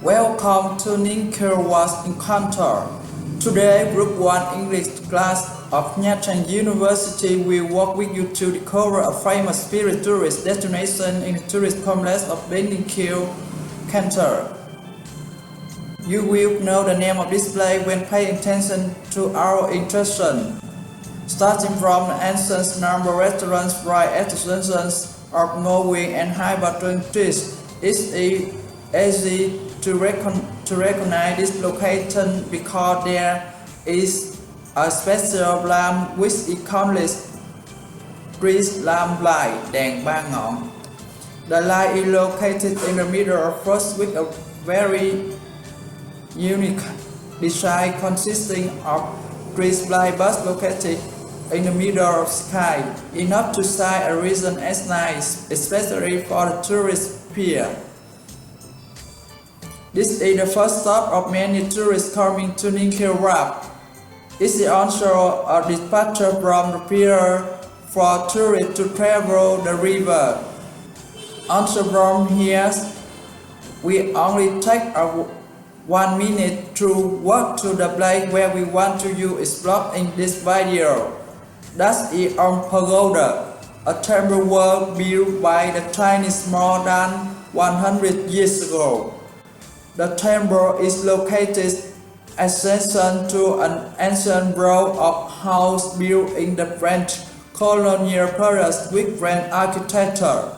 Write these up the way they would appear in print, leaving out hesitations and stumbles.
Welcome to Ninkerwas Encounter. Today, Group 1 English class of Nha Trang University will walk with you to discover a famous spirit tourist destination in the tourist complex of Ninkerwas, Cantor. You will know the name of this place when paying attention to our instruction. Starting from the ancient number restaurants right at the junctions of Norway and Hyberton Trees, it's easy to recognize this location because there is a special lamp which is countless street lamp light đèn ba ngọn. The light is located in the middle of first with a very unique design consisting of three light bulbs located in the middle of sky, enough to shine a region as nice, especially for the tourist pier. This is the first stop of many tourists coming to Ninkerwas. It is also a departure from the pier for tourists to travel the river. Also from here, we only take 1 minute to walk to the place where we want to explore in this video. That is on Pagoda, a temple was built by the Chinese more than 100 years ago. The temple is located adjacent to an ancient row of houses built in the French colonial period with French architecture.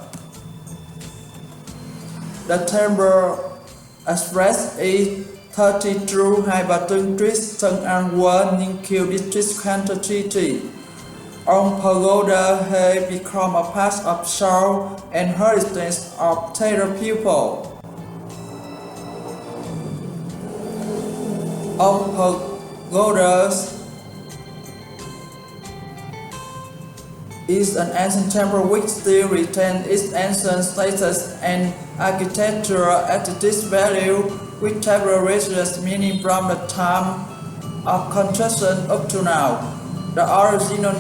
The temple address is 32 Hyberton Street, Tân An Quận, Ninh District, Canton City. On Pagoda has become a part of soul and heritage of Thai people. On Pagodas is an ancient temple which still retains its ancient status and architectural at this value, with several religious meaning from the time of construction up to now. The original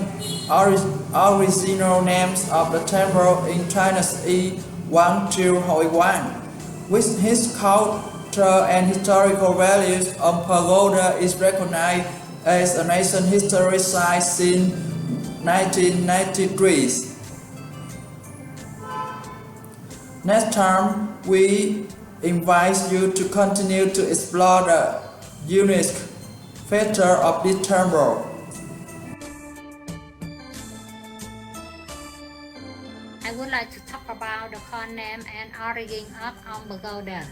names of the temple in China is Quang Triều Hội Quang. With his culture and historical values, Pagoda is recognized as a National Historic Site since 1993. Next time, we invite you to continue to explore the unique feature of this temple. I would like to talk about the code name and origin of Pagoda.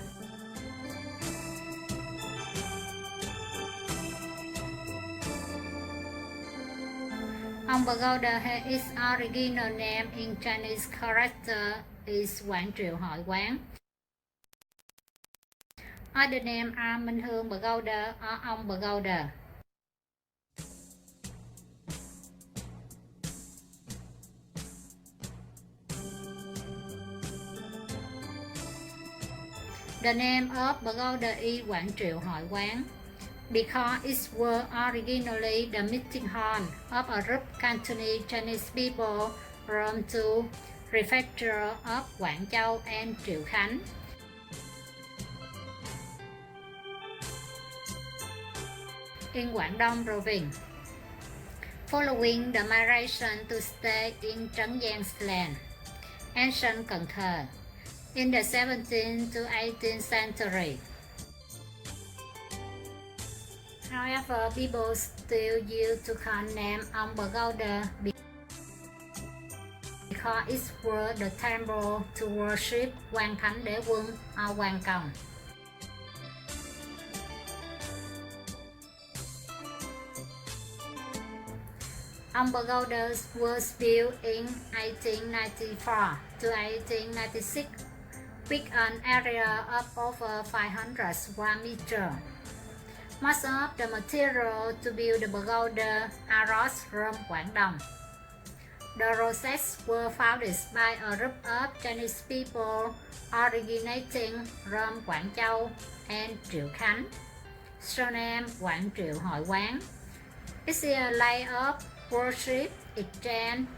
Pagoda has its original name in Chinese character is Quang Triều Hội Quán. Other names are Minh Hương Pagoda or Ông Pagoda. The name of Pagoda is Quang Triều Hội Quán because it was originally the meeting hall of a group Cantonese Chinese people from two prefectures of Quảng Châu and Triệu Khánh. In Quảng Đông province. Following the migration to stay in Trấn Giang's land, ancient Cần Thơ, in the 17th to 18th century. However, people still use to call name Pagoda because it was the temple to worship Quang Thánh Đế Quân or Quang Công. Pagoda was built in 1894 to 1896 with an area of over 500 square meters. Most of the material to build the pagoda are rocks from Quảng Đông. The rosettes were founded by a group of Chinese people originating from Quảng Châu and Triệu Khánh, surnamed Quang Triều Hội Quán. It's a light of worship, exchange,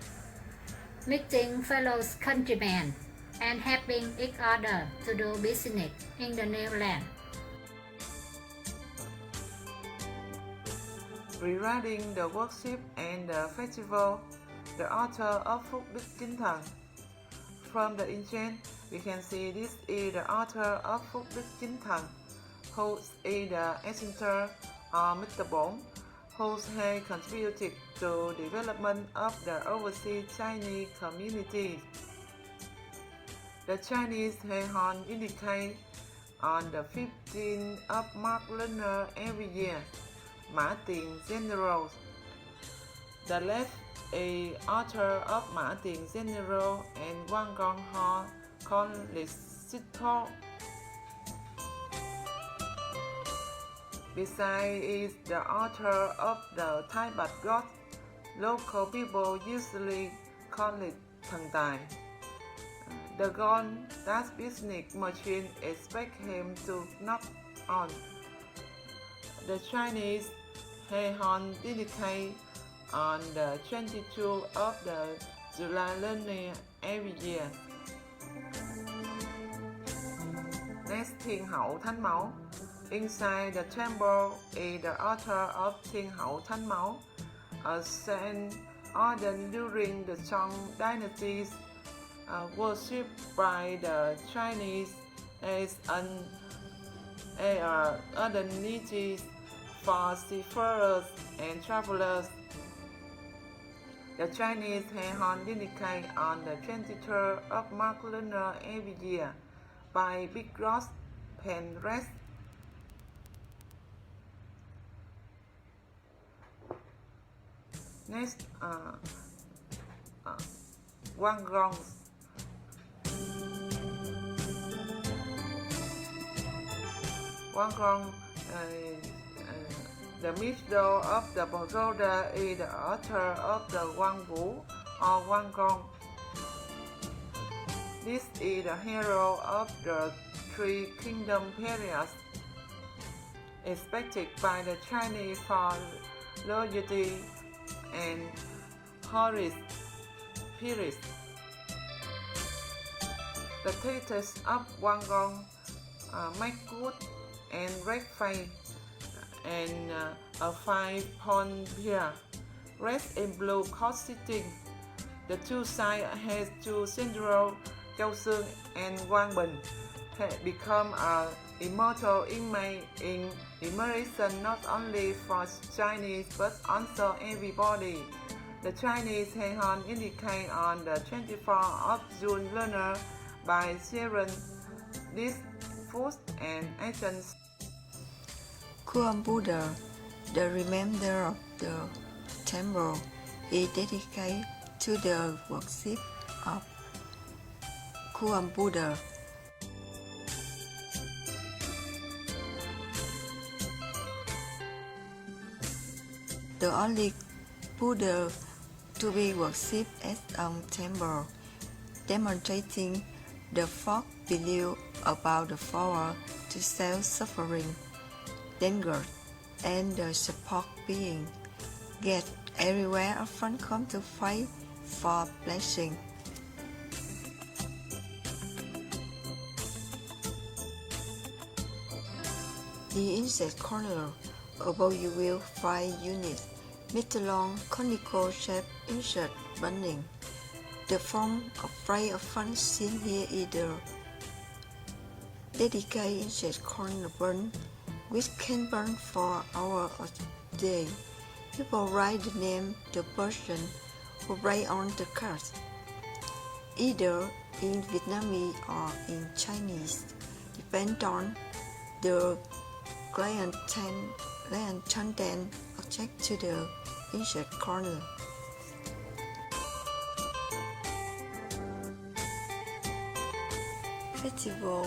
meeting fellow countrymen, and helping each other to do business in the new land. Regarding the worship and the festival, the altar of Phúc Đức Chính Thần. From the ancient, we can see this is the altar of Phúc Đức Chính Thần, who is the ancestor or Mr. Bổn, who has contributed to development of the overseas Chinese community. The Chinese Hon indicate on the 15th of March lunar every year, Mã Tiền General. The left a altar of Mã Tiền General and Quang Gong Ho College. Beside is the altar of the Thai Bát God. Local people usually call it Thần Tài. The god that business machine expect him to knock on. The Chinese Hon dedicate on the 22nd of the July lunar every year. Next, Thiên Hậu Thánh Mẫu. Inside the temple is the altar of Thiên Hậu Thánh Mẫu, a saint ordained during the Song dynasties, worshipped by the Chinese as an other deities for seafarers and travelers. The Chinese Hon dedicate on the 23rd of March lunar every year by Big Cross Penrest. Next, Quang Gong. Quang Gong, the middle of the pagoda is the altar of the Quang Vũ or Quang Gong. This is the hero of the Three Kingdom period, expected by the Chinese for loyalty and Horus Piris. The status of Quang Gong make good and red face and a 5-point beard, red and blue costume. The two sides has two central Châu Xương and Quang Bình become an immortal image in admiration not only for Chinese but also everybody. The Chinese Hon indicate on the 24th of June lunar by sharing these foods and actions. Kuan Buddha, the remainder of the temple, is dedicated to the worship of Kuan Buddha. The only Buddha to be worshipped at a temple, demonstrating the folk belief about the power to self-suffering, danger, and the support being. Yet everywhere often come to fight for blessing. The inside corner above you will find units with a long conical-shaped insert burning. The form of fire often seen here is the dedicated insect corner burn, which can burn for hours or day. People write the name the person who write on the card, either in Vietnamese or in Chinese, depend on the client content object to the insert corner. Festival.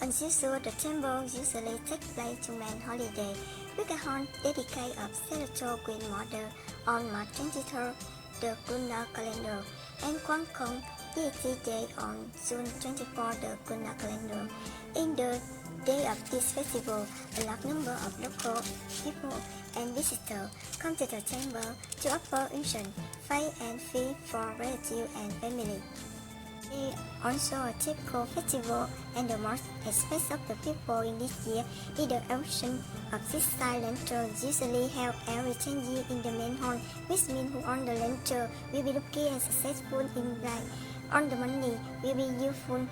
As usual, the temple usually takes place to main holiday, with a horn dedicated of Celestial Queen Mother on March 23rd, the lunar calendar, and Quang Khong deity day on June 24th, the lunar calendar. In the day of this festival, a large number of local people and visitors come to the temple to offer incense, faith, and feast for relatives and family. It also a typical festival, and the most express of the people in this year is the auction of this side lantern, usually held every 10 years in the main hall, which means who on the lantern will be lucky and successful in life. On the money will be useful.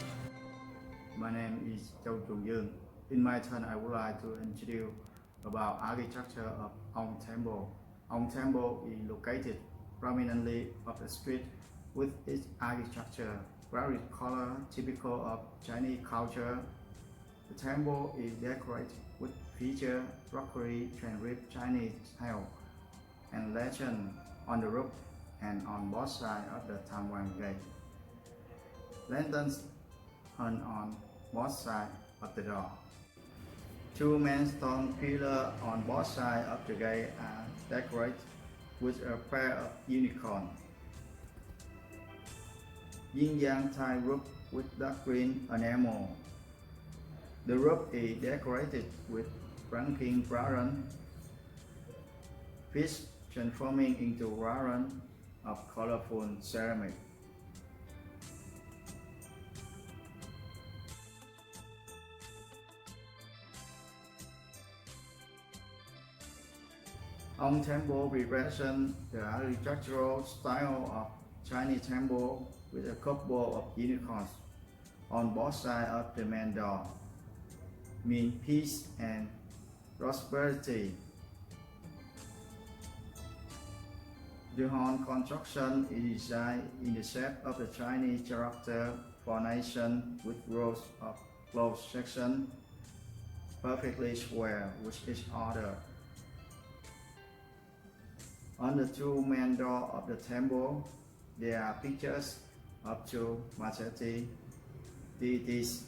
My name is Châu Trung Dương. In my turn, I would like to introduce about architecture of Ông Temple. Ông Temple is located prominently up the street with its architecture, varied color typical of Chinese culture. The temple is decorated with feature rockery transcript Chinese style and legend on the roof and on both sides of the Tangwang gate. Lanterns hung on both sides of the door. Two main stone pillars on both sides of the gate are decorated with a pair of unicorns. Yin-yang tile roof with dark green enamel. The roof is decorated with ranking bronze, fish transforming into bronze of colorful ceramic. Ông Temple represents the architectural style of Chinese temple with a couple of unicorns on both sides of the main door, mean peace and prosperity. The horn construction is designed in the shape of the Chinese character formation with rows of closed sections perfectly square with each other. On the two main doors of the temple, there are pictures of two majestic deities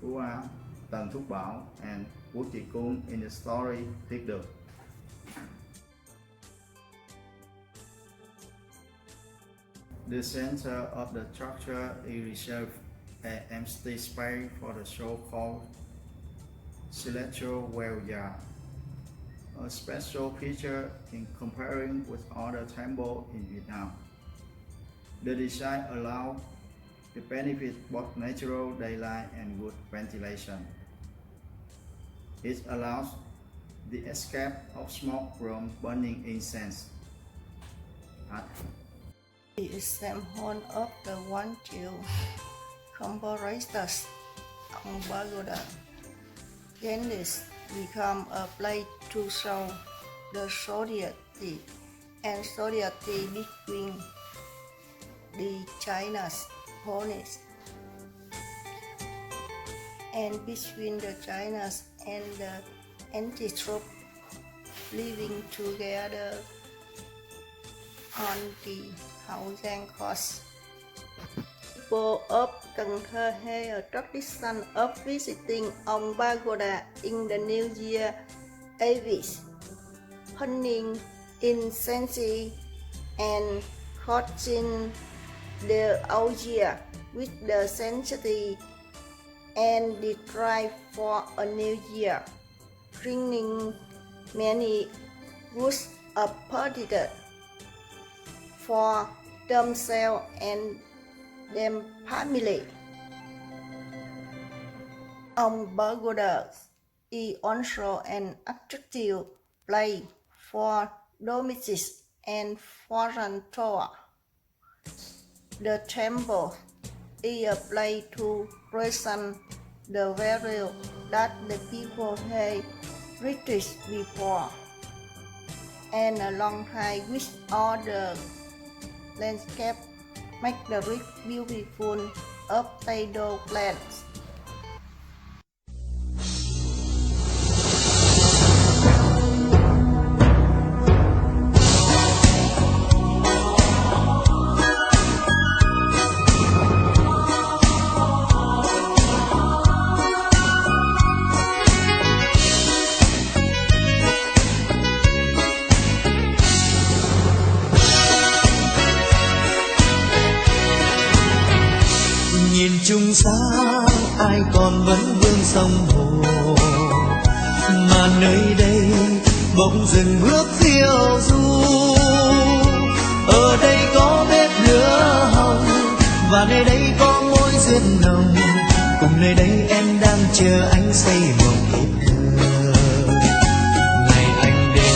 who are Tần Thúc Bảo and Quốc Trì Cung in the story Thiết Được. The center of the structure is reserved an empty space for the so-called celestial well yard, a special feature in comparing with other temples in Vietnam. The design allows the benefit both natural daylight and good ventilation. It allows the escape of smoke from burning incense. The example of the one Jew comparators on Pagoda. Gendis become a place to show the solidarity and solidarity between the China's police and between the China's and the anti-troop living together on the Hậu Giang coast. People of Cần Thơ have a tradition of visiting Ông Pagoda in the New Year Eve, hunting incense and catching the old year with the sanctity and the drive for a new year, bringing many goods of particular for themselves and their family. Ông Pagoda is also an attractive place for domestic and foreign tours. The temple is a place to present the value that the people have reached before, and alongside with all the landscape make the rich beautiful of tidal plants. Nhìn chung sáng ai còn vẫn vương sông hồ, mà nơi đây bỗng dừng bước phiêu du. Ở đây có bếp lửa hồng và nơi đây có duyên nồng, cùng nơi đây em đang chờ anh xây mộng ít thơ. Ngày anh đến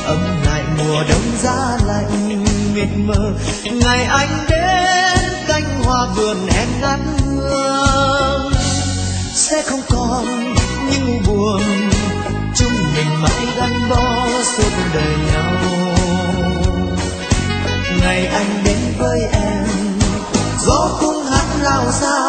ấm lại mùa đông giá lạnh mịt mờ, ngày anh đến cánh hoa vườn em ngát hương. Sẽ không còn những buồn, chúng mình mãi gắn bó suốt đời nhau. Ngày anh đến với em, gió cũng hát rao sao